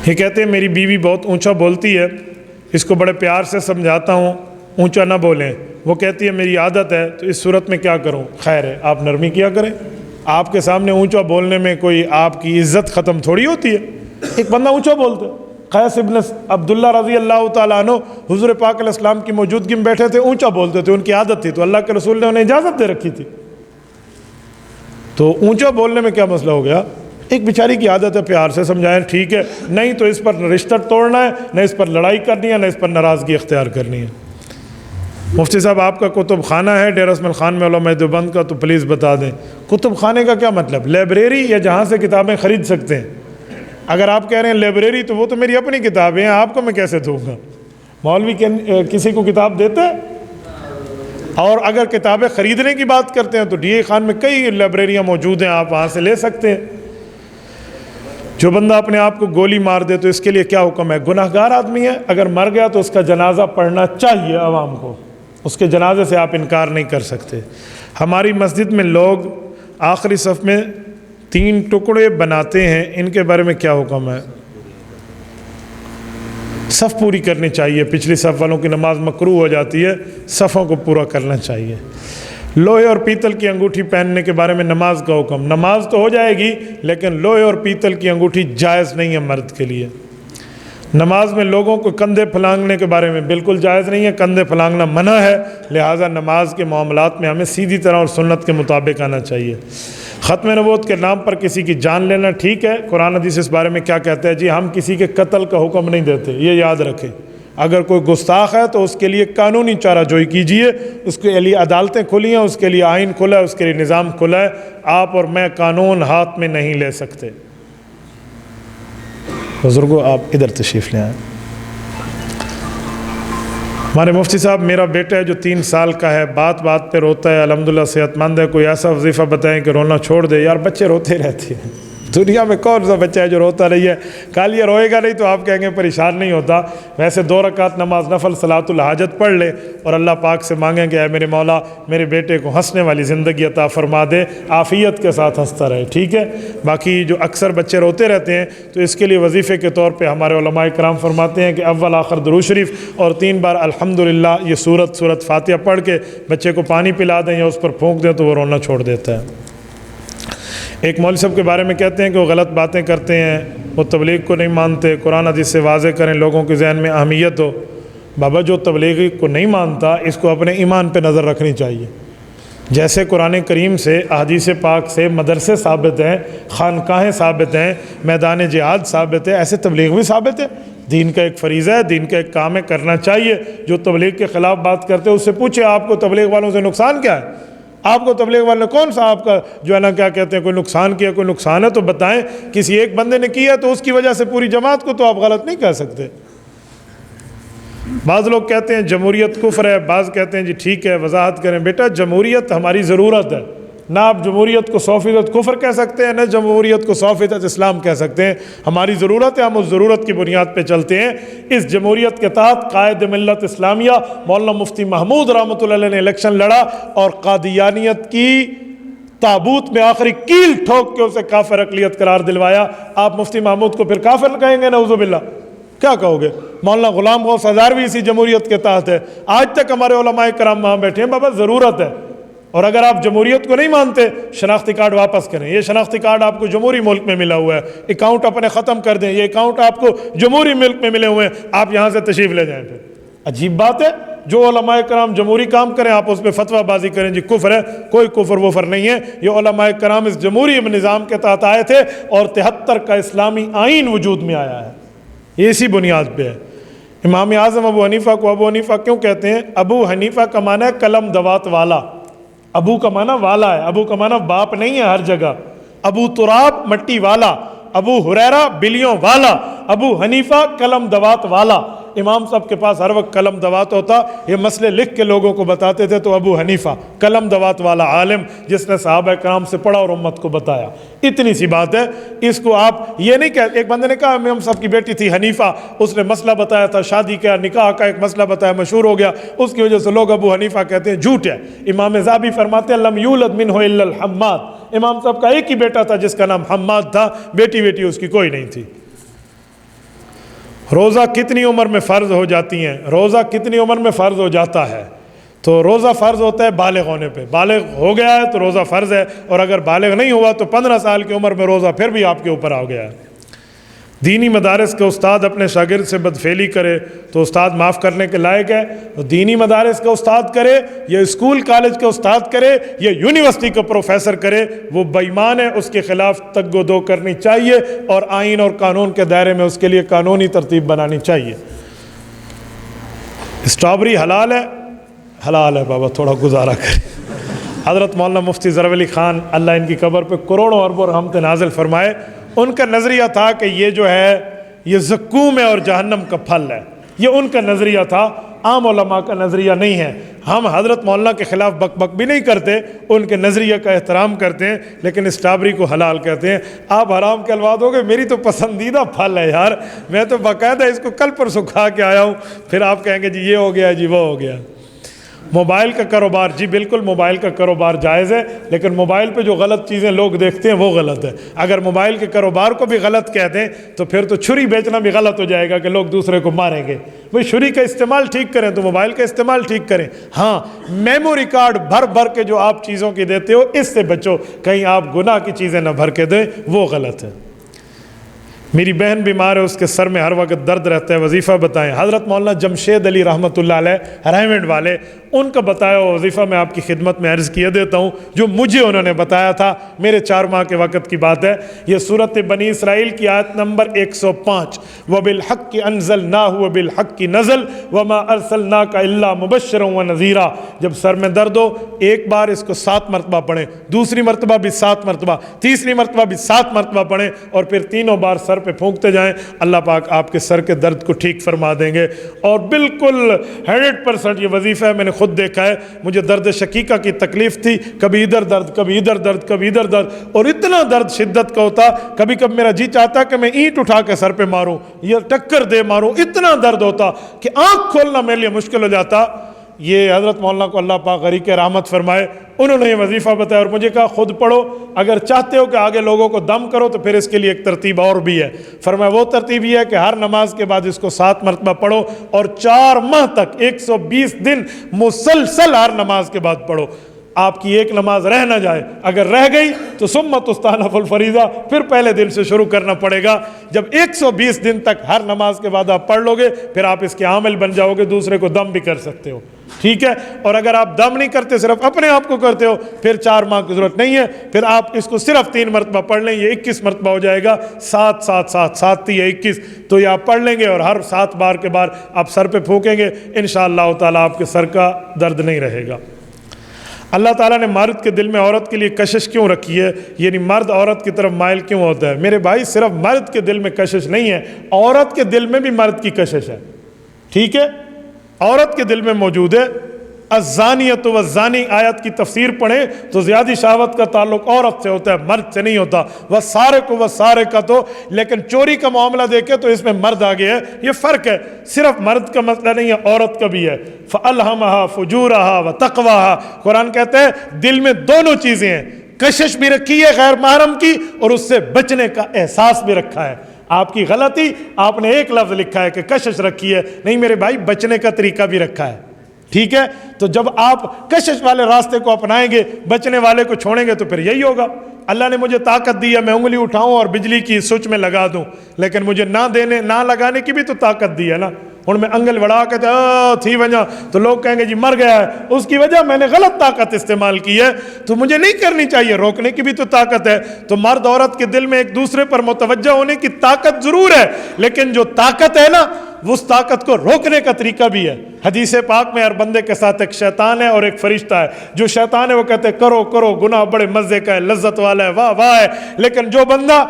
یہ کہتے ہیں میری بیوی بہت اونچا بولتی ہے، اس کو بڑے پیار سے سمجھاتا ہوں اونچا نہ بولیں، وہ کہتی ہے میری عادت ہے، تو اس صورت میں کیا کروں؟ خیر ہے، آپ نرمی کیا کریں، آپ کے سامنے اونچا بولنے میں کوئی آپ کی عزت ختم تھوڑی ہوتی ہے۔ ایک بندہ اونچا بولتا ہے، قیس ابن عبداللہ رضی اللہ تعالیٰ عنہ حضور پاک علیہ السلام کی موجودگی میں بیٹھے تھے، اونچا بولتے تھے، ان کی عادت تھی، تو اللہ کے رسول نے انہیں اجازت دے رکھی تھی، تو اونچا بولنے میں کیا مسئلہ ہو گیا؟ ایک بیچاری کی عادت ہے، پیار سے سمجھائیں ٹھیک ہے، نہیں تو اس پر نہ رشتہ توڑنا ہے، نہ اس پر لڑائی کرنی ہے، نہ اس پر ناراضگی اختیار کرنی ہے۔ مفتی صاحب آپ کا کتب خانہ ہے ڈیرہ اسماعیل خان میں علماء دیوبند کا، تو پلیز بتا دیں کتب خانے کا کیا مطلب؟ لائبریری یا جہاں سے کتابیں خرید سکتے ہیں؟ اگر آپ کہہ رہے ہیں لائبریری تو وہ تو میری اپنی کتابیں ہیں، آپ کو میں کیسے دوں گا؟ مولوی کسی کو کتاب دیتے ہیں؟ اور اگر کتابیں خریدنے کی بات کرتے ہیں تو ڈی اے خان میں کئی لائبریریاں موجود ہیں، آپ وہاں سے لے سکتے ہیں۔ جو بندہ اپنے آپ کو گولی مار دے تو اس کے لیے کیا حکم ہے؟ گناہ گار آدمی ہے، اگر مر گیا تو اس کا جنازہ پڑھنا چاہیے عوام کو، اس کے جنازے سے آپ انکار نہیں کر سکتے۔ ہماری مسجد میں لوگ آخری صف میں 3 ٹکڑے بناتے ہیں، ان کے بارے میں کیا حکم ہے؟ صف پوری کرنی چاہیے، پچھلی صف والوں کی نماز مکروہ ہو جاتی ہے، صفوں کو پورا کرنا چاہیے۔ لوہے اور پیتل کی انگوٹھی پہننے کے بارے میں نماز کا حکم، نماز تو ہو جائے گی لیکن لوہے اور پیتل کی انگوٹھی جائز نہیں ہے مرد کے لیے۔ نماز میں لوگوں کو کندھے پھلانگنے کے بارے میں بالکل جائز نہیں ہے، کندھے پھلانگنا منع ہے، لہٰذا نماز کے معاملات میں ہمیں سیدھی طرح اور سنت کے مطابق آنا چاہیے۔ ختم نبوت کے نام پر کسی کی جان لینا ٹھیک ہے؟ قرآن حدیث اس بارے میں کیا کہتا ہے؟ جی ہم کسی کے قتل کا حکم نہیں دیتے، یہ یاد رکھیں۔ اگر کوئی گستاخ ہے تو اس کے لیے قانونی چارہ جوئی کیجیے، اس کے لیے عدالتیں کھلی ہیں، اس کے لیے آئین کھلا ہے، اس کے لیے نظام کھلا ہے، آپ اور میں قانون ہاتھ میں نہیں لے سکتے۔ بزرگوں آپ ادھر تشریف لے آئیں۔ ہمارے مفتی صاحب میرا بیٹا ہے جو 3 سال کا ہے، بات بات پہ روتا ہے، الحمدللہ صحت مند ہے، کوئی ایسا وظیفہ بتائیں کہ رونا چھوڑ دے۔ یار بچے روتے رہتے ہیں، دنیا میں کون سا بچہ ہے جو روتا نہیں ہے؟ کل یہ روئے گا نہیں تو آپ کہیں گے پریشان نہیں ہوتا۔ ویسے 2 رکعت نماز نفل صلاۃ الحاجت پڑھ لے اور اللہ پاک سے مانگیں کہ اے میرے مولا میرے بیٹے کو ہنسنے والی زندگی عطا فرما دے، عافیت کے ساتھ ہنستا رہے، ٹھیک ہے؟ باقی جو اکثر بچے روتے رہتے ہیں تو اس کے لیے وظیفے کے طور پہ ہمارے علماء کرام فرماتے ہیں کہ اول آخر درود شریف اور 3 بار الحمدللہ یہ سورت فاتحہ پڑھ کے بچے کو پانی پلا دیں یا اس پر پھونک دیں تو وہ رونا چھوڑ دیتا ہے۔ ایک مولوی صاحب کے بارے میں کہتے ہیں کہ وہ غلط باتیں کرتے ہیں، وہ تبلیغ کو نہیں مانتے، قرآن حدیث سے واضح کریں لوگوں کے ذہن میں اہمیت ہو۔ بابا جو تبلیغ کو نہیں مانتا اس کو اپنے ایمان پہ نظر رکھنی چاہیے۔ جیسے قرآن کریم سے، احادیث پاک سے مدرسے ثابت ہیں، خانقاہیں ثابت ہیں، میدان جہاد ثابت ہے، ایسے تبلیغ بھی ثابت ہے۔ دین کا ایک فریضہ ہے، دین کا ایک کام ہے، کرنا چاہیے۔ جو تبلیغ کے خلاف بات کرتے ہیں اس سے پوچھیں آپ کو تبلیغ والوں سے نقصان کیا ہے؟ آپ کو تبلیغ والے کون سا آپ کا جو ہے نا کیا کہتے ہیں کوئی نقصان کیا، کوئی نقصان ہے تو بتائیں۔ کسی ایک بندے نے کیا تو اس کی وجہ سے پوری جماعت کو تو آپ غلط نہیں کہہ سکتے۔ بعض لوگ کہتے ہیں جمہوریت کفر ہے، بعض کہتے ہیں جی ٹھیک ہے وضاحت کریں۔ بیٹا جمہوریت ہماری ضرورت ہے، نہ آپ جمہوریت کو 100% کفر کہہ سکتے ہیں، نہ جمہوریت کو 100% اسلام کہہ سکتے ہیں۔ ہماری ضرورت ہے، ہم اس ضرورت کی بنیاد پہ چلتے ہیں۔ اس جمہوریت کے تحت قائد ملت اسلامیہ مولانا مفتی محمود رحمۃ اللہ علیہ نے الیکشن لڑا اور قادیانیت کی تابوت میں آخری کیل ٹھوک کے اسے کافر اقلیت قرار دلوایا۔ آپ مفتی محمود کو پھر کافر کہیں گے؟ نعوذ باللہ، کیا کہو گے؟ مولانا غلام غوث ہزاروی اسی جمہوریت کے تحت ہے، آج تک ہمارے علماء کرام وہاں بیٹھے ہیں۔ بابا ضرورت ہے، اور اگر آپ جمہوریت کو نہیں مانتے شناختی کارڈ واپس کریں۔ یہ شناختی کارڈ آپ کو جمہوری ملک میں ملا ہوا ہے، اکاؤنٹ اپنے ختم کر دیں، یہ اکاؤنٹ آپ کو جمہوری ملک میں ملے ہوئے ہیں، آپ یہاں سے تشریف لے جائیں۔ پھر عجیب بات ہے، جو علماء کرام جمہوری کام کریں آپ اس پہ فتویٰ بازی کریں جی کفر ہے۔ کوئی کفر وفر نہیں ہے، یہ علماء کرام اس جمہوری نظام کے تحت آئے تھے اور 73 کا اسلامی آئین وجود میں آیا ہے، یہ اسی بنیاد پہ ہے۔ امام اعظم ابو حنیفہ کو ابو حنیفہ کیوں کہتے ہیں؟ ابو حنیفہ کا معنی ہے قلم دوات والا، ابو کا معنی والا ہے، ابو کا معنی باپ نہیں ہے ہر جگہ۔ ابو تراب مٹی والا، ابو ہریرہ بلیوں والا، ابو حنیفہ قلم دوات والا۔ امام صاحب کے پاس ہر وقت قلم دوات ہوتا، یہ مسئلے لکھ کے لوگوں کو بتاتے تھے، تو ابو حنیفہ قلم دوات والا عالم جس نے صحابہ کرام سے پڑھا اور امت کو بتایا، اتنی سی بات ہے۔ اس کو آپ یہ نہیں کہتے۔ ایک بندے نے کہا امام صاحب کی بیٹی تھی حنیفہ، اس نے مسئلہ بتایا تھا، شادی کا نکاح کا ایک مسئلہ بتایا، مشہور ہو گیا، اس کی وجہ سے لوگ ابو حنیفہ کہتے ہیں، جھوٹ ہے۔ امام ذہبی فرماتے ہیں لم یولد منہ الا الحماد، امام صاحب کا ایک ہی بیٹا تھا جس کا نام حماد تھا، بیٹی اس کی کوئی نہیں تھی۔ روزہ کتنی عمر میں فرض ہو جاتی ہیں؟ روزہ کتنی عمر میں فرض ہو جاتا ہے؟ تو روزہ فرض ہوتا ہے بالغ ہونے پہ. بالغ ہو گیا ہے تو روزہ فرض ہے، اور اگر بالغ نہیں ہوا تو 15 سال کی عمر میں روزہ پھر بھی آپ کے اوپر آ گیا ہے. دینی مدارس کے استاد اپنے شاگرد سے بدفعلی کرے تو استاد معاف کرنے کے لائق ہے؟ تو دینی مدارس کا استاد کرے یا اسکول کالج کا استاد کرے یا یونیورسٹی کا پروفیسر کرے، وہ بے ایمان ہے، اس کے خلاف تگ و دو کرنی چاہیے اور آئین اور قانون کے دائرے میں اس کے لیے قانونی ترتیب بنانی چاہیے. اسٹرابری حلال ہے؟ حلال ہے بابا، تھوڑا گزارا کرے. حضرت مولانا مفتی ظفر علی خان اللہ ان کی قبر پہ کروڑوں اربوں رحمت نازل فرمائے، ان کا نظریہ تھا کہ یہ جو ہے یہ زقوم ہے اور جہنم کا پھل ہے. یہ ان کا نظریہ تھا، عام علماء کا نظریہ نہیں ہے. ہم حضرت مولانا کے خلاف بک بک بھی نہیں کرتے، ان کے نظریہ کا احترام کرتے ہیں، لیکن اسٹرابری کو حلال کہتے ہیں. آپ حرام کے الفاظ ہو گئے، میری تو پسندیدہ پھل ہے یار، میں تو باقاعدہ اس کو کل پرسوں کھا کے آیا ہوں. پھر آپ کہیں گے جی یہ ہو گیا، جی وہ ہو گیا. موبائل کا کاروبار، جی بالکل موبائل کا کاروبار جائز ہے، لیکن موبائل پہ جو غلط چیزیں لوگ دیکھتے ہیں وہ غلط ہے. اگر موبائل کے کاروبار کو بھی غلط کہہ دیں تو پھر تو چھری بیچنا بھی غلط ہو جائے گا کہ لوگ دوسرے کو ماریں گے. بھئی چھری کا استعمال ٹھیک کریں تو موبائل کا استعمال ٹھیک کریں. ہاں، میموری کارڈ بھر بھر کے جو آپ چیزوں کی دیتے ہو اس سے بچو، کہیں آپ گناہ کی چیزیں نہ بھر کے دیں، وہ غلط ہے. میری بہن بیمار ہے، اس کے سر میں ہر وقت درد رہتا ہے، وظیفہ بتائیں. حضرت مولانا جمشید علی رحمۃ اللہ علیہ رائمنڈ والے، ان کا بتایا ہوا وظیفہ میں آپ کی خدمت میں عرض کیے دیتا ہوں، جو مجھے انہوں نے بتایا تھا. میرے 4 ماہ کے وقت کی بات ہے. یہ سورۃ بنی اسرائیل کی آیت نمبر 105، وَبِالْحَقِّ أَنزَلْنَاهُ وَبِالْحَقِّ نَزَلَ وَمَا أَرْسَلْنَاكَ إِلَّا مُبَشِّرًا وَنَذِيرًا. جب سر میں درد ہو ایک بار اس کو 7 مرتبہ پڑھیں، دوسری مرتبہ بھی 7 مرتبہ، تیسری مرتبہ بھی 7 مرتبہ پڑھیں، اور پھر تینوں بار سر پہ پھونکتے جائیں. اللہ پاک آپ کے سر کے درد کو ٹھیک فرما دیں گے. اور بالکل 100% یہ وظیفہ ہے، میں نے خود دیکھا ہے. مجھے درد شقیقہ کی تکلیف تھی، کبھی ادھر درد، کبھی ادھر درد، کبھی ادھر درد، اور اتنا درد شدت کا ہوتا، کبھی کبھی میرا جی چاہتا کہ میں اینٹ اٹھا کے سر پہ ماروں یا ٹکر دے ماروں. اتنا درد ہوتا کہ آنکھ کھولنا میرے لیے مشکل ہو جاتا. یہ حضرت مولانا کو اللہ پاک غریق رحمت فرمائے، انہوں نے یہ وظیفہ بتایا اور مجھے کہا خود پڑھو، اگر چاہتے ہو کہ آگے لوگوں کو دم کرو تو پھر اس کے لیے ایک ترتیب اور بھی ہے. فرمایا وہ ترتیب یہ ہے کہ ہر نماز کے بعد اس کو 7 مرتبہ پڑھو اور 4 ماہ تک 120 دن مسلسل ہر نماز کے بعد پڑھو. آپ کی ایک نماز رہ نہ جائے، اگر رہ گئی تو ثم تستأنف الفریضہ، پھر پہلے دن سے شروع کرنا پڑے گا. جب 120 دن تک ہر نماز کے بعد آپ پڑھ لو گے پھر آپ اس کے عامل بن جاؤ گے، دوسرے کو دم بھی کر سکتے ہو. ٹھیک ہے؟ اور اگر آپ دم نہیں کرتے، صرف اپنے آپ کو کرتے ہو، پھر 4 ماہ کی ضرورت نہیں ہے. پھر آپ اس کو صرف 3 مرتبہ پڑھ لیں، یہ 21 مرتبہ ہو جائے گا. 7 7 7 7 یا 21، تو یہ آپ پڑھ لیں گے اور ہر 7 بار کے بعد آپ سر پہ پھونکیں گے، انشاءاللہ تعالیٰ آپ کے سر کا درد نہیں رہے گا. اللہ تعالیٰ نے مرد کے دل میں عورت کے لیے کشش کیوں رکھی ہے؟ یعنی مرد عورت کی طرف مائل کیوں ہوتا ہے؟ میرے بھائی صرف مرد کے دل میں کشش نہیں ہے، عورت کے دل میں بھی مرد کی کشش ہے. ٹھیک ہے؟ عورت کے دل میں موجود ہے. الزانیۃ والزانی آیت کی تفسیر پڑھیں تو زیادہ شہوت کا تعلق عورت سے ہوتا ہے، مرد سے نہیں ہوتا. والسارق والسارقۃ، لیکن چوری کا معاملہ دیکھے تو اس میں مرد آگے ہے. یہ فرق ہے، صرف مرد کا مسئلہ نہیں ہے، عورت کا بھی ہے. فَأَلْهَمَهَا فُجُورَهَا وَتَقْوَاهَا، قرآن کہتا ہے دل میں دونوں چیزیں ہیں، کشش بھی رکھی ہے غیر محرم کی اور اس سے بچنے کا احساس بھی رکھا ہے. آپ کی غلطی، آپ نے ایک لفظ لکھا ہے کہ کشش رکھی ہے، نہیں میرے بھائی، بچنے کا طریقہ بھی رکھا ہے. ٹھیک ہے؟ تو جب آپ کشش والے راستے کو اپنائیں گے، بچنے والے کو چھوڑیں گے تو پھر یہی ہوگا. اللہ نے مجھے طاقت دی ہے، میں انگلی اٹھاؤں اور بجلی کی سوئچ میں لگا دوں، لیکن مجھے نہ لگانے کی بھی تو طاقت دی ہے نا. ہوں میں انگل بڑھا کے تھی وجہ تو لوگ کہیں گے جی مر گیا ہے، اس کی وجہ میں نے غلط طاقت استعمال کی ہے، تو مجھے نہیں کرنی چاہیے. روکنے کی بھی تو طاقت ہے. تو مرد عورت کے دل میں ایک دوسرے پر متوجہ ہونے کی طاقت ضرور ہے، لیکن جو طاقت ہے نا اس طاقت کو روکنے کا طریقہ بھی ہے. حدیث پاک میں ہر بندے کے ساتھ ایک شیطان ہے اور ایک فرشتہ ہے. جو شیطان ہے وہ کہتے ہیں کرو کرو، گناہ بڑے مزے کا ہے، لذت والا ہے، واہ واہ ہے. لیکن جو بندہ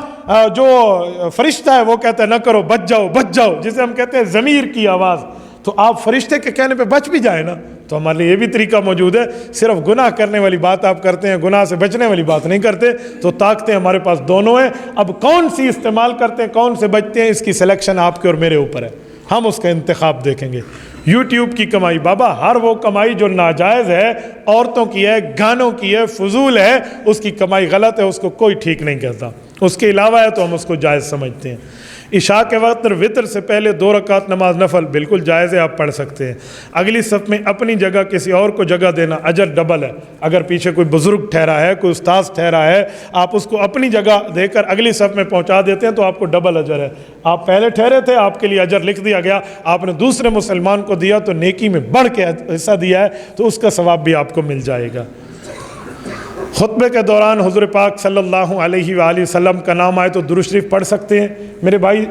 جو فرشتہ ہے وہ کہتا ہے نہ کرو، بچ جاؤ بچ جاؤ، جسے ہم کہتے ہیں ضمیر کی آواز. تو آپ فرشتے کے کہنے پہ بچ بھی جائیں نا، تو ہمارے لیے یہ بھی طریقہ موجود ہے. صرف گناہ کرنے والی بات آپ کرتے ہیں، گناہ سے بچنے والی بات نہیں کرتے. تو طاقتیں ہمارے پاس دونوں ہیں. اب کون سی استعمال کرتے ہیں، کون سے بچتے ہیں، اس کی سلیکشن آپ کے اور میرے اوپر ہے. ہم اس کا انتخاب دیکھیں گے. یوٹیوب کی کمائی، بابا ہر وہ کمائی جو ناجائز ہے، عورتوں کی ہے، گانوں کی ہے، فضول ہے، اس کی کمائی غلط ہے، اس کو کوئی ٹھیک نہیں کہتا. اس کے علاوہ ہے تو ہم اس کو جائز سمجھتے ہیں۔ عشاء کے وقت وطر سے پہلے 2 رکعت نماز نفل بالکل جائز ہے، آپ پڑھ سکتے ہیں۔ اگلی صف میں اپنی جگہ کسی اور کو جگہ دینا اجر ڈبل ہے۔ اگر پیچھے کوئی بزرگ ٹھہرا ہے، کوئی استاذ ٹھہرا ہے، آپ اس کو اپنی جگہ دے کر اگلی صف میں پہنچا دیتے ہیں تو آپ کو ڈبل اجر ہے۔ آپ پہلے ٹھہرے تھے، آپ کے لیے اجر لکھ دیا گیا، آپ نے دوسرے مسلمان کو دیا تو نیکی میں بڑھ کے حصہ دیا ہے تو اس کا ثواب بھی آپ کو مل جائے گا۔ خطبے کے دوران حضور پاک صلی اللہ علیہ وآلہ وسلم کا نام آئے تو درود شریف پڑھ سکتے ہیں۔ میرے بھائی،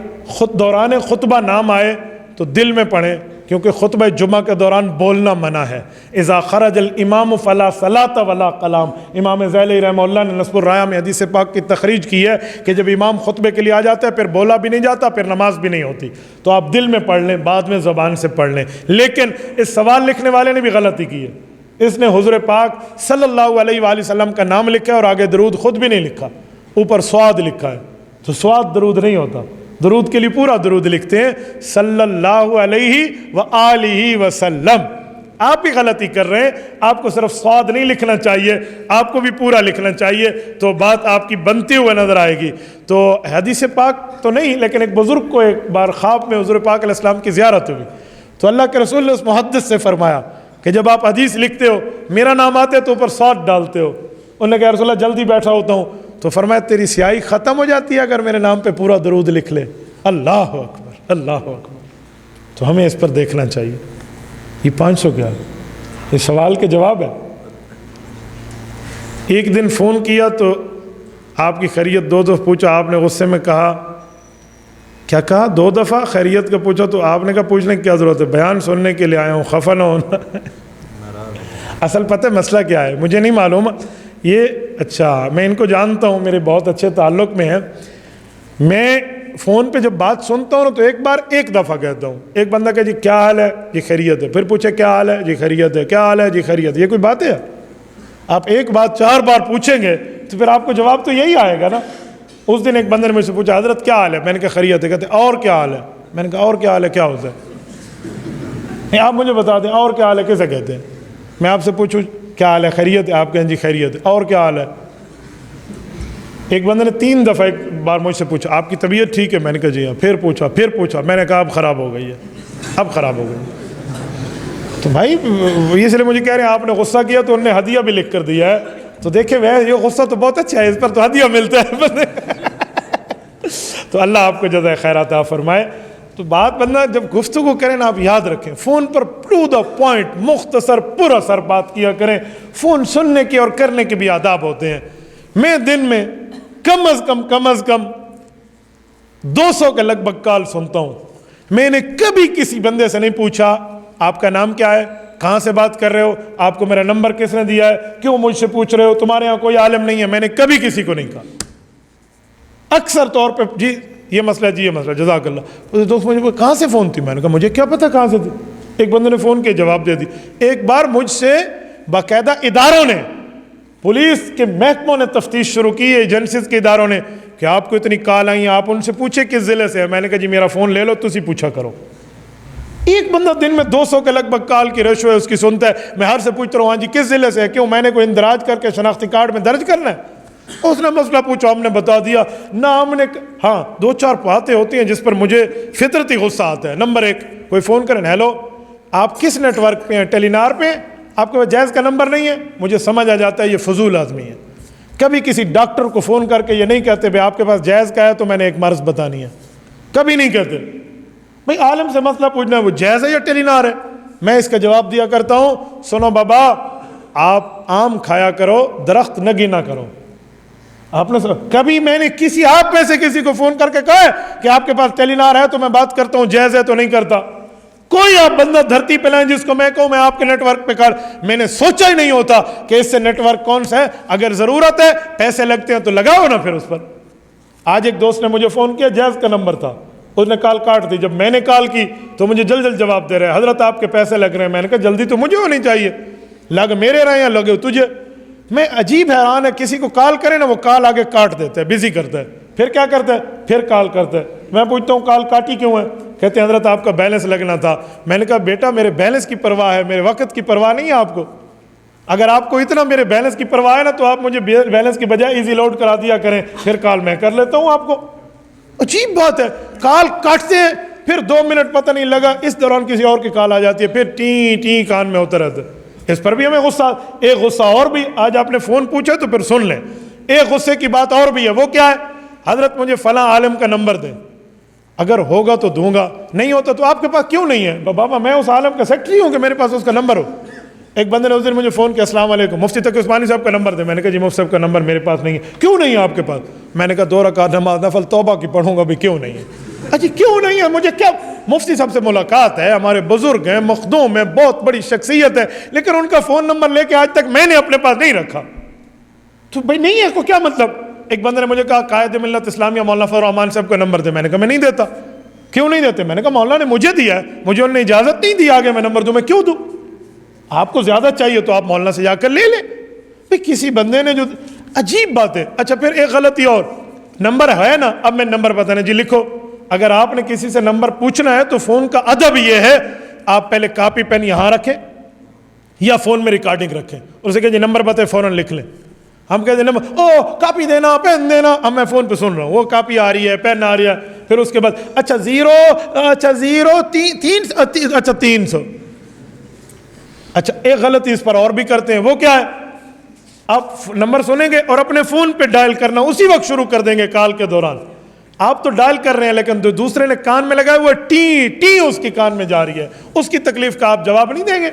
دوران خطبہ نام آئے تو دل میں پڑھیں، کیونکہ خطبہ جمعہ کے دوران بولنا منع ہے۔ اذا خرج الامام فلا صلاۃ ولا کلام، امام ذیلی رحمہ اللہ نے نصب الرایہ میں حدیث پاک کی تخریج کی ہے کہ جب امام خطبے کے لیے آ جاتا ہے پھر بولا بھی نہیں جاتا، پھر نماز بھی نہیں ہوتی، تو آپ دل میں پڑھ لیں، بعد میں زبان سے پڑھ لیں۔ لیکن اس سوال لکھنے والے نے بھی غلطی کی ہے، اس نے حضور پاک صلی اللہ علیہ وآلہ وسلم کا نام لکھا ہے اور آگے درود خود بھی نہیں لکھا، اوپر سواد لکھا ہے، تو سواد درود نہیں ہوتا۔ درود کے لیے پورا درود لکھتے ہیں صلی اللہ علیہ وآلہ وسلم۔ آپ بھی غلطی کر رہے ہیں، آپ کو صرف سواد نہیں لکھنا چاہیے، آپ کو بھی پورا لکھنا چاہیے، تو بات آپ کی بنتی ہوئے نظر آئے گی۔ تو حدیث پاک تو نہیں، لیکن ایک بزرگ کو ایک بار خواب میں حضور پاک علیہ السلام کی زیارت ہوئی، تو اللہ کے رسول نے اس محدث سے فرمایا کہ جب آپ حدیث لکھتے ہو، میرا نام آتے تو اوپر سواد ڈالتے ہو۔ انہوں نے کہا رسول اللہ جلدی بیٹھا ہوتا ہوں، تو فرمایا تیری سیاہی ختم ہو جاتی ہے اگر میرے نام پہ پورا درود لکھ لے۔ اللہ اکبر، اللہ اکبر۔ تو ہمیں اس پر دیکھنا چاہیے۔ یہ 500 کیا ہے؟ یہ سوال کے جواب ہے۔ ایک دن فون کیا تو آپ کی خیریت 2 دفعہ پوچھا، آپ نے غصے میں کہا، کیا کہا؟ 2 دفعہ خیریت کا پوچھا تو آپ نے کہا پوچھنے کی کیا ضرورت ہے، بیان سننے کے لیے آیا ہوں، خفا نہ ہونا۔ اصل پتہ مسئلہ کیا ہے مجھے نہیں معلوم یہ، اچھا میں ان کو جانتا ہوں، میرے بہت اچھے تعلق میں ہیں۔ میں فون پہ جب بات سنتا ہوں تو ایک بار 1 دفعہ کہتا ہوں، ایک بندہ کہ جی کیا حال ہے، جی خیریت ہے، پھر پوچھے کیا حال ہے، جی خیریت ہے، کیا حال ہے، جی خیریت ہے۔ یہ کوئی بات ہے؟ آپ ایک بات 4 بار پوچھیں گے تو پھر آپ کو جواب تو یہی آئے گا نا۔ اس دن ایک بندے نے مجھ سے پوچھا حضرت کیا حال ہے، میں نے کہا خیریت ہے، کہتے اور کیا حال ہے، میں نے کہا اور کیا حال ہے کیا ہوتا ہے؟ آپ مجھے بتا دیں اور کیا حال ہے کیسے کہتے ہیں؟ میں آپ سے پوچھوں کیا حال ہے، خیریت ہے، آپ کہیں جی خیریت ہے، اور کیا حال ہے؟ ایک بندے نے 3 دفعہ ایک بار مجھ سے پوچھا آپ کی طبیعت ٹھیک ہے، میں نے کہا جی ہاں، پھر پوچھا، میں نے کہا اب خراب ہو گئی ہے، اب خراب ہو گئی۔ تو بھائی اس لیے مجھے کہہ رہے ہیں آپ نے غصہ کیا تو انہوں نے ہدیہ بھی لکھ کر دیا ہے، تو دیکھیں یہ غصہ تو بہت اچھا ہے، اس پر تو ہدیہ ملتا ہے۔ تو اللہ آپ کو جزائے خیر عطا فرمائے۔ تو بات بندہ جب گفتگو کریں نا، آپ یاد رکھیں فون پر ٹو دا پوائنٹ، مختصر پر اثر بات کیا کریں۔ فون سننے کے اور کرنے کے بھی آداب ہوتے ہیں۔ میں دن میں کم از کم 200 کے لگ بھگ کال سنتا ہوں۔ میں نے کبھی کسی بندے سے نہیں پوچھا آپ کا نام کیا ہے، کہاں سے بات کر رہے ہو، آپ کو میرا نمبر کس نے دیا ہے، کیوں مجھ سے پوچھ رہے ہو، تمہارے یہاں کوئی عالم نہیں ہے، میں نے کبھی کسی کو نہیں کہا۔ اکثر طور پہ جی یہ مسئلہ، جی یہ مسئلہ، جزاک اللہ۔ دوست مجھے کہاں سے فون تھی، میں نے کہا مجھے کیا پتہ کہاں سے تھی۔ ایک بندے نے فون کے جواب دے دی۔ ایک بار مجھ سے باقاعدہ اداروں نے، پولیس کے محکموں نے تفتیش شروع کی ہے، ایجنسیز کے اداروں نے، کہ آپ کو اتنی کال آئی ہیں، آپ ان سے پوچھے کس ضلع سے ہے۔ میں نے کہا جی میرا فون لے لو، تسی پوچھا کرو۔ ایک بندہ دن میں 200 کے لگ بھگ کال کی ریشو ہے اس کی سنتا ہے، میں ہر سے پوچھتا ہوں ہاں جی کس ضلع سے ہے، کیوں میں نے کوئی اندراج کر کے شناختی کارڈ میں درج کرنا ہے؟ اس نے مسئلہ پوچھا، ہم نے بتا دیا نہ، ہم نے ہاں 2-4 باتیں ہوتی ہیں جس پر مجھے فطرتی غصہ آتا ہے۔ نمبر 1، کوئی فون کریں، ہیلو آپ کس نیٹ ورک پہ ہیں، ٹیلی نار پہ، آپ کے پاس جائز کا نمبر نہیں ہے، مجھے سمجھ آ جاتا ہے یہ فضول آدمی ہے۔ کبھی کسی ڈاکٹر کو فون کر کے یہ نہیں کہتے بھائی آپ کے پاس جائز کا ہے تو میں نے ایک مرض بتانی ہے، کبھی نہیں کہتے۔ بھائی عالم سے مسئلہ پوچھنا ہے وہ جائز ہے یا ٹیلی نار ہے، میں اس کا جواب دیا کرتا ہوں، سنو بابا آپ آم کھایا کرو، درخت نگی نہ کرو۔ آپ نے کبھی میں نے کسی آپ میں سے کسی کو فون کر کے کہا ہے کہ آپ کے پاس ٹیلی نار ہے تو میں بات کرتا ہوں، جائز ہے تو نہیں کرتا؟ کوئی آپ بندہ دھرتی پہ لائیں جس کو میں کہوں میں آپ کے نیٹ ورک پہ کر، میں نے سوچا ہی نہیں ہوتا کہ اس سے نیٹ ورک کون سا ہے، اگر ضرورت ہے پیسے لگتے ہیں تو لگاؤ نا پھر اس پر۔ آج ایک دوست نے مجھے فون کیا، جائز کا نمبر تھا، اس نے کال کاٹ دی۔ جب میں نے کال کی تو مجھے جلد جواب دے رہے ہیں حضرت آپ کے پیسے لگ رہے ہیں۔ میں نے کہا جلدی تو مجھے ہونی چاہیے، لگ میرے رہے ہیں لگے تجھے۔ میں عجیب حیران ہے، کسی کو کال کرے نا وہ کال آگے کاٹ دیتا ہے، بزی کرتا ہے، پھر کیا کرتا ہے، پھر کال کرتا ہے۔ میں پوچھتا ہوں کال کاٹی کیوں ہے، کہتے ہیں حضرت آپ کا بیلنس لگنا تھا۔ میں نے کہا بیٹا میرے بیلنس کی پرواہ ہے، میرے وقت کی پرواہ نہیں ہے آپ کو۔ اگر آپ کو اتنا میرے بیلنس کی پرواہ ہے نا تو آپ مجھے بیلنس کی بجائے ایزی لوڈ کرا دیا کریں، پھر کال میں کر لیتا ہوں آپ کو۔ عجیب بات ہے، کال کاٹتے ہیں پھر 2 منٹ پتہ نہیں لگا، اس دوران کسی اور کی کال آ جاتی ہے، پھر ٹیں ٹیں کان میں ہوتا رہتا ہے۔ اس پر بھی ہمیں غصہ، ایک غصہ اور بھی، آج آپ نے فون پوچھا تو پھر سن لیں، ایک غصے کی بات اور بھی ہے، وہ کیا ہے؟ حضرت مجھے فلاں عالم کا نمبر دیں، اگر ہوگا تو دوں گا، نہیں ہوتا تو آپ کے پاس کیوں نہیں ہے؟ بابا میں اس عالم کا سیکٹری ہوں کہ میرے پاس اس کا نمبر ہو؟ ایک بندے نے اس دن مجھے فون کیا، السلام علیکم مفتی تقی عثمانی صاحب کا نمبر دیں۔ میں نے کہا جی مفتی صاحب کا نمبر میرے پاس نہیں ہے۔ کیوں نہیں ہے آپ کے پاس؟ میں نے کہا 2 رکعت نماز نفل توبہ کی پڑھوں گا بھی، کیوں نہیں ہے؟ اجی کیوں نہیں ہے؟ مجھے کیا، مفتی صاحب سے ملاقات ہے، ہمارے بزرگ ہیں، مخدوم ہیں، بہت بڑی شخصیت ہے، لیکن ان کا فون نمبر لے کے آج تک میں نے اپنے پاس نہیں رکھا۔ تو بھائی نہیں ہے کو کیا مطلب؟ ایک بندے نے مجھے کہا قائد ملت اسلامیہ مولانا فضل الرحمان صاحب کا نمبر دے۔ میں نے کہا میں نہیں دیتا۔ کیوں نہیں دیتے؟ میں نے کہا مولانا نے مجھے دیا ہے، مجھے انہوں نے اجازت نہیں دی آگے میں نمبر دوں، میں کیوں دوں؟ آپ کو زیادہ چاہیے تو آپ مولانا سے جا کر لے لیں۔ بھائی کسی بندے نے جو، عجیب بات ہے۔ اچھا پھر ایک غلطی اور، نمبر ہے نا، اب میں نمبر بتانا جی لکھو۔ اگر آپ نے کسی سے نمبر پوچھنا ہے تو فون کا ادب یہ ہے، آپ پہلے کاپی پین یہاں رکھیں یا فون میں ریکارڈنگ رکھیں، اور اسے کہ جی نمبر بتائے فوراً لکھ لیں۔ ہم کہتے ہیں نمبر، او کاپی دینا، پین دینا، اب میں فون پہ سن رہا ہوں، وہ کاپی آ رہی ہے، پین آ رہی ہے، پھر اس کے بعد اچھا 300۔ اچھا ایک غلطی اس پر اور بھی کرتے ہیں، وہ کیا ہے؟ آپ نمبر سنیں گے اور اپنے فون پہ ڈائل کرنا اسی وقت شروع کر دیں گے کال کے دوران۔ آپ تو ڈائل کر رہے ہیں لیکن دوسرے نے کان میں لگایا ہوا ٹی ٹی اس کی کان میں جا رہی ہے، اس کی تکلیف کا آپ جواب نہیں دیں گے۔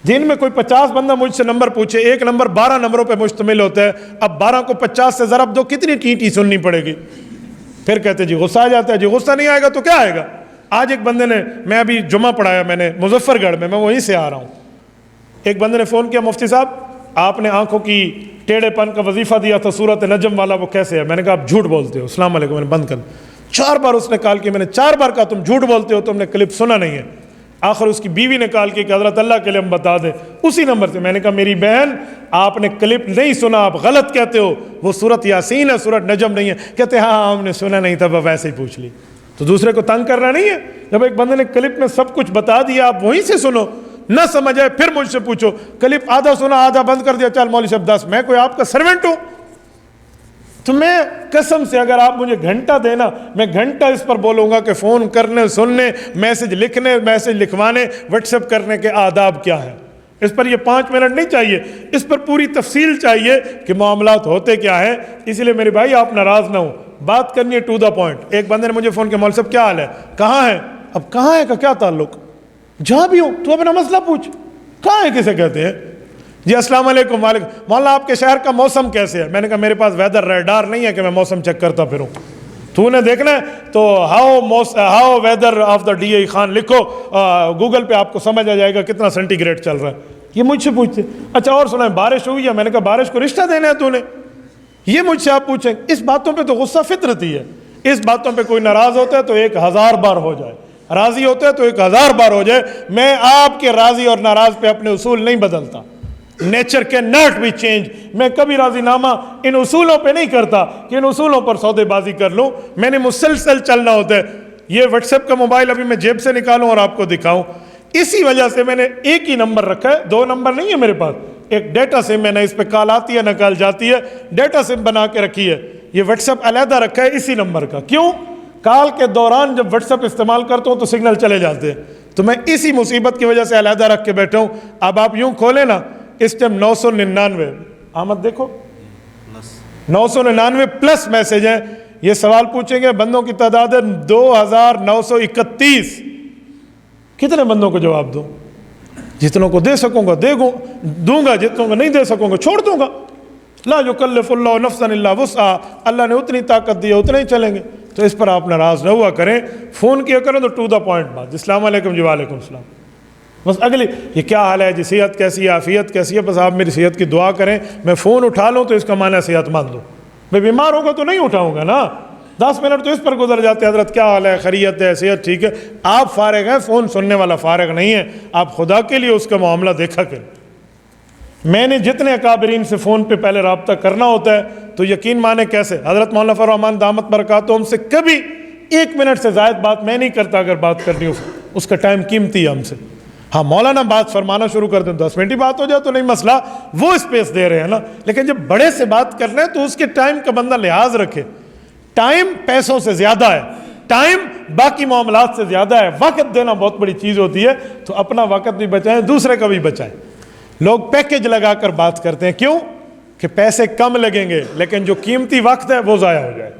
دن میں کوئی 50 بندہ مجھ سے نمبر پوچھے، ایک نمبر 12 نمبروں پہ مشتمل ہوتا ہے، اب 12 کو 50 سے ضرب دو، کتنی ٹی ٹی سننی پڑے گی؟ پھر کہتے جی غصہ آ جاتا ہے، جی غصہ نہیں آئے گا تو کیا آئے گا؟ آج ایک بندے نے، میں ابھی جمعہ پڑھایا میں نے مظفر گڑھ میں وہیں سے آ رہا ہوں، ایک بندے نے فون کیا، مفتی صاحب آپ نے آنکھوں کی ٹیڑھے پن کا وظیفہ دیا تھا سورۃ نجم والا، وہ کیسے ہے؟ میں نے کہا آپ جھوٹ بولتے ہو، السلام علیکم، میں نے بند کر۔ 4 بار اس نے کال کی، میں نے 4 بار کہا تم جھوٹ بولتے ہو، تم نے کلپ سنا نہیں ہے۔ آخر اس کی بیوی نے کال کی کہ حضرت اللہ کے لیے ہم بتا دیں اسی نمبر سے۔ میں نے کہا میری بہن آپ نے کلپ نہیں سنا، آپ غلط کہتے ہو، وہ سورۃ یاسین ہے، سورۃ نجم نہیں ہے۔ کہتے ہاں ہم نے سنا نہیں تھا، وہ ویسے ہی پوچھ لی۔ تو دوسرے کو تنگ کرنا نہیں ہے، جب ایک بندے نے کلپ میں سب کچھ بتا دیا آپ وہیں سے سنو، نہ سمجھ آئے پھر مجھ سے پوچھو۔ کلپ آدھا سنا آدھا بند کر دیا، چل مولوی صاحب 10، میں کوئی آپ کا سرونٹ ہوں؟ تو میں قسم سے اگر آپ مجھے گھنٹہ دینا، میں گھنٹہ اس پر بولوں گا کہ فون کرنے، سننے، میسج لکھنے، میسج لکھوانے، واٹس ایپ کرنے کے آداب کیا ہیں۔ اس پر یہ 5 منٹ نہیں چاہیے، اس پر پوری تفصیل چاہیے کہ معاملات ہوتے کیا ہیں۔ اس لیے میرے بھائی آپ ناراض نہ ہوں، بات کرنی ہے ٹو دا پوائنٹ۔ ایک بندے نے مجھے فون کیا، مولوی صاحب کیا حال ہے؟ کہاں ہے؟ اب کہاں ہے کا کیا تعلق؟ جہاں بھی ہوں تو اپنا مسئلہ پوچھ، کہاں ہے کسے کہتے ہیں؟ جی السلام علیکم، وعلیکم، مولانا آپ کے شہر کا موسم کیسے ہے؟ میں نے کہا میرے پاس ویدر ریڈار نہیں ہے کہ میں موسم چیک کرتا پھروں، تو نے دیکھنا ہے تو how weather of the D A Khan لکھو گوگل پہ، آپ کو سمجھ آ جائے گا کتنا سینٹی گریڈ چل رہا ہے۔ یہ مجھ سے پوچھتے، اچھا اور سنائیں بارش ہوئی ہے؟ میں نے کہا بارش کو رشتہ دینا ہے تو نے، یہ مجھ سے آپ پوچھیں۔ اس باتوں پہ تو غصہ فطرتی ہے، اس باتوں پہ کوئی ناراض ہوتا ہے تو 1000 بار ہو جائے، راضی ہوتا ہے تو 1000 بار ہو جائے۔ میں آپ کے راضی اور ناراض پہ اپنے اصول نہیں بدلتا، nature can not be change. میں کبھی راضی نامہ ان اصولوں پہ نہیں کرتا کہ ان اصولوں پر سودے بازی کر لوں، میں نے مسلسل چلنا ہوتا ہے۔ یہ واٹس ایپ کا موبائل ابھی میں جیب سے نکالوں اور آپ کو دکھاؤں، اسی وجہ سے میں نے ایک ہی نمبر رکھا ہے، 2 نمبر نہیں ہے میرے پاس، ایک ڈیٹا سم میں نے، اس پہ کال آتی ہے نہ کال جاتی ہے، ڈیٹا سم بنا کے رکھی ہے۔ یہ واٹس ایپ علیحدہ رکھا ہے اسی نمبر کا، کیوں؟ کال کے دوران جب واٹس ایپ استعمال کرتا ہوں تو سگنل چلے جاتے ہیں، تو میں اسی مصیبت کی وجہ سے علیحدہ رکھ کے بیٹھا ہوں۔ اب آپ یوں کھولیں نا، اس ٹائم 999 آمد دیکھو، 999 پلس میسج ہیں۔ یہ سوال پوچھیں گے، بندوں کی تعداد ہے 2931، کتنے بندوں کو جواب دوں؟ جتنوں کو دے سکوں گا دوں گا، جتنوں کو نہیں دے سکوں گا چھوڑ دوں گا۔ لا یکلف اللہ نفسا الا وسعہا، اللہ نے اتنی طاقت دی ہے اتنے ہی چلیں گے۔ تو اس پر آپ ناراض نہ ہوا کریں، فون کیا کریں تو ٹو دا پوائنٹ بات، السلام علیکم جی وعلیکم السلام، بس اگلی یہ کیا حال ہے جی، صحت کیسی ہے، عافیت کیسی ہے، بس آپ میری صحت کی دعا کریں۔ میں فون اٹھا لوں تو اس کا معنی صحت مند ہوں، میں بیمار ہوگا تو نہیں اٹھاؤں گا نا۔ 10 منٹ تو اس پر گزر جاتے ہیں، حضرت کیا حال ہے، خیریت ہے، صحت ٹھیک ہے۔ آپ فارغ ہیں، فون سننے والا فارغ نہیں ہے، آپ خدا کے لیے اس کا معاملہ دیکھا کریں۔ میں نے جتنے اکابرین سے فون پہ پہلے رابطہ کرنا ہوتا ہے تو یقین مانے کیسے، حضرت مولانا فضل الرحمان دامت برکاتہم سے کبھی 1 منٹ سے زائد بات میں نہیں کرتا، اگر بات کرنی ہو اس کا ٹائم قیمتی ہے ہم سے۔ ہاں مولانا بات فرمانا شروع کر دیں 10 منٹ ہی بات ہو جائے تو نہیں مسئلہ، وہ اسپیس دے رہے ہیں نا، لیکن جب بڑے سے بات کر رہے ہیں تو اس کے ٹائم کا بندہ لحاظ رکھے. ٹائم پیسوں سے زیادہ ہے، ٹائم باقی معاملات سے زیادہ ہے. وقت دینا بہت بڑی چیز ہوتی ہے، تو اپنا وقت بھی بچائیں، دوسرے کا بھی بچائیں. لوگ پیکج لگا کر بات کرتے ہیں، کیوں کہ پیسے کم لگیں گے، لیکن جو قیمتی وقت ہے وہ ضائع ہو جائے.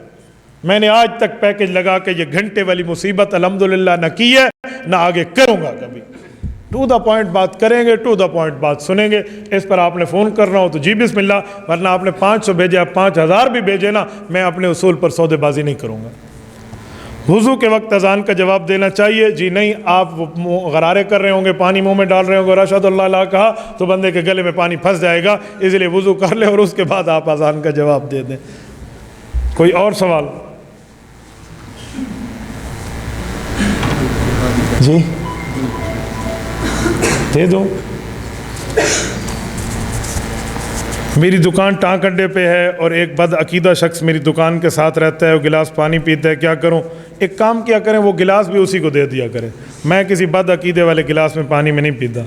میں نے آج تک پیکج لگا کے یہ گھنٹے والی مصیبت الحمدللہ نہ کی ہے، نہ آگے کروں گا کبھی. ٹو دا پوائنٹ بات کریں گے، ٹو دا پوائنٹ بات سنیں گے. اس پر آپ نے فون کرنا ہو تو جی بسم اللہ، ورنہ آپ نے 500 بھیجے، آپ 5000 بھی بھیجے نا، میں اپنے اصول پر سودے بازی نہیں کروں گا. وضو کے وقت اذان کا جواب دینا چاہیے؟ جی نہیں. آپ غرارے کر رہے ہوں گے، پانی منہ میں ڈال رہے ہوں گے، رشد اللہ لا کہا تو بندے کے گلے میں پانی پھنس جائے گا، اس لیے وضو کر لیں اور اس کے بعد آپ اذان کا جواب دے دیں. کوئی اور سوال؟ جی دے دو. میری دکان ٹانک اڈے پہ ہے اور ایک بد عقیدہ شخص میری دکان کے ساتھ رہتا ہے، وہ گلاس پانی پیتا ہے، کیا کروں؟ ایک کام کیا کریں، وہ گلاس بھی اسی کو دے دیا کریں. میں کسی بد عقیدے والے گلاس میں پانی میں نہیں پیتا.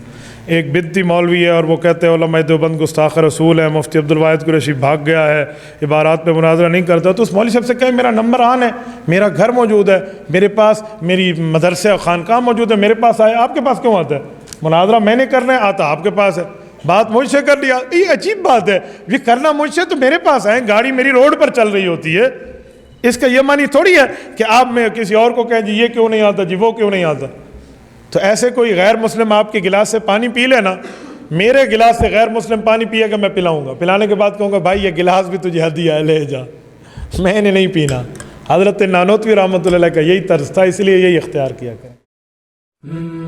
ایک بدتی مولوی ہے اور وہ کہتے ہیں علماء دیوبند گستاخ رسول ہے، مفتی عبدالواحد قریشی بھاگ گیا ہے، عبارات پہ مناظرہ نہیں کرتا. تو اس مولوی صاحب سے کہیں میرا نمبر آن ہے، میرا گھر موجود ہے، میرے پاس میری مدرسے اور خانقاہ موجود ہے، میرے پاس آئے. آپ کے پاس کیوں آتا ہے؟ مناظرہ میں نے کرنا ہے، آتا آپ کے پاس ہے. بات مجھ سے کر لیا، یہ عجیب بات ہے. یہ کرنا مجھ سے تو میرے پاس آئیں، گاڑی میری روڈ پر چل رہی ہوتی ہے. اس کا یہ معنی تھوڑی ہے کہ آپ میں کسی اور کو کہیں جی یہ کیوں نہیں آتا، جی وہ کیوں نہیں آتا. تو ایسے کوئی غیر مسلم آپ کے گلاس سے پانی پی لینا، میرے گلاس سے غیر مسلم پانی پیا کہ میں پلاؤں گا. پلانے کے بعد کہوں گا بھائی یہ گلاس بھی تجھے ہدیہ ہے، لے جا، میں نے نہیں پینا. حضرت نانوتوی رحمۃ اللہ علیہ کا یہی طرز تھا، اس لیے یہی اختیار کیا کریں.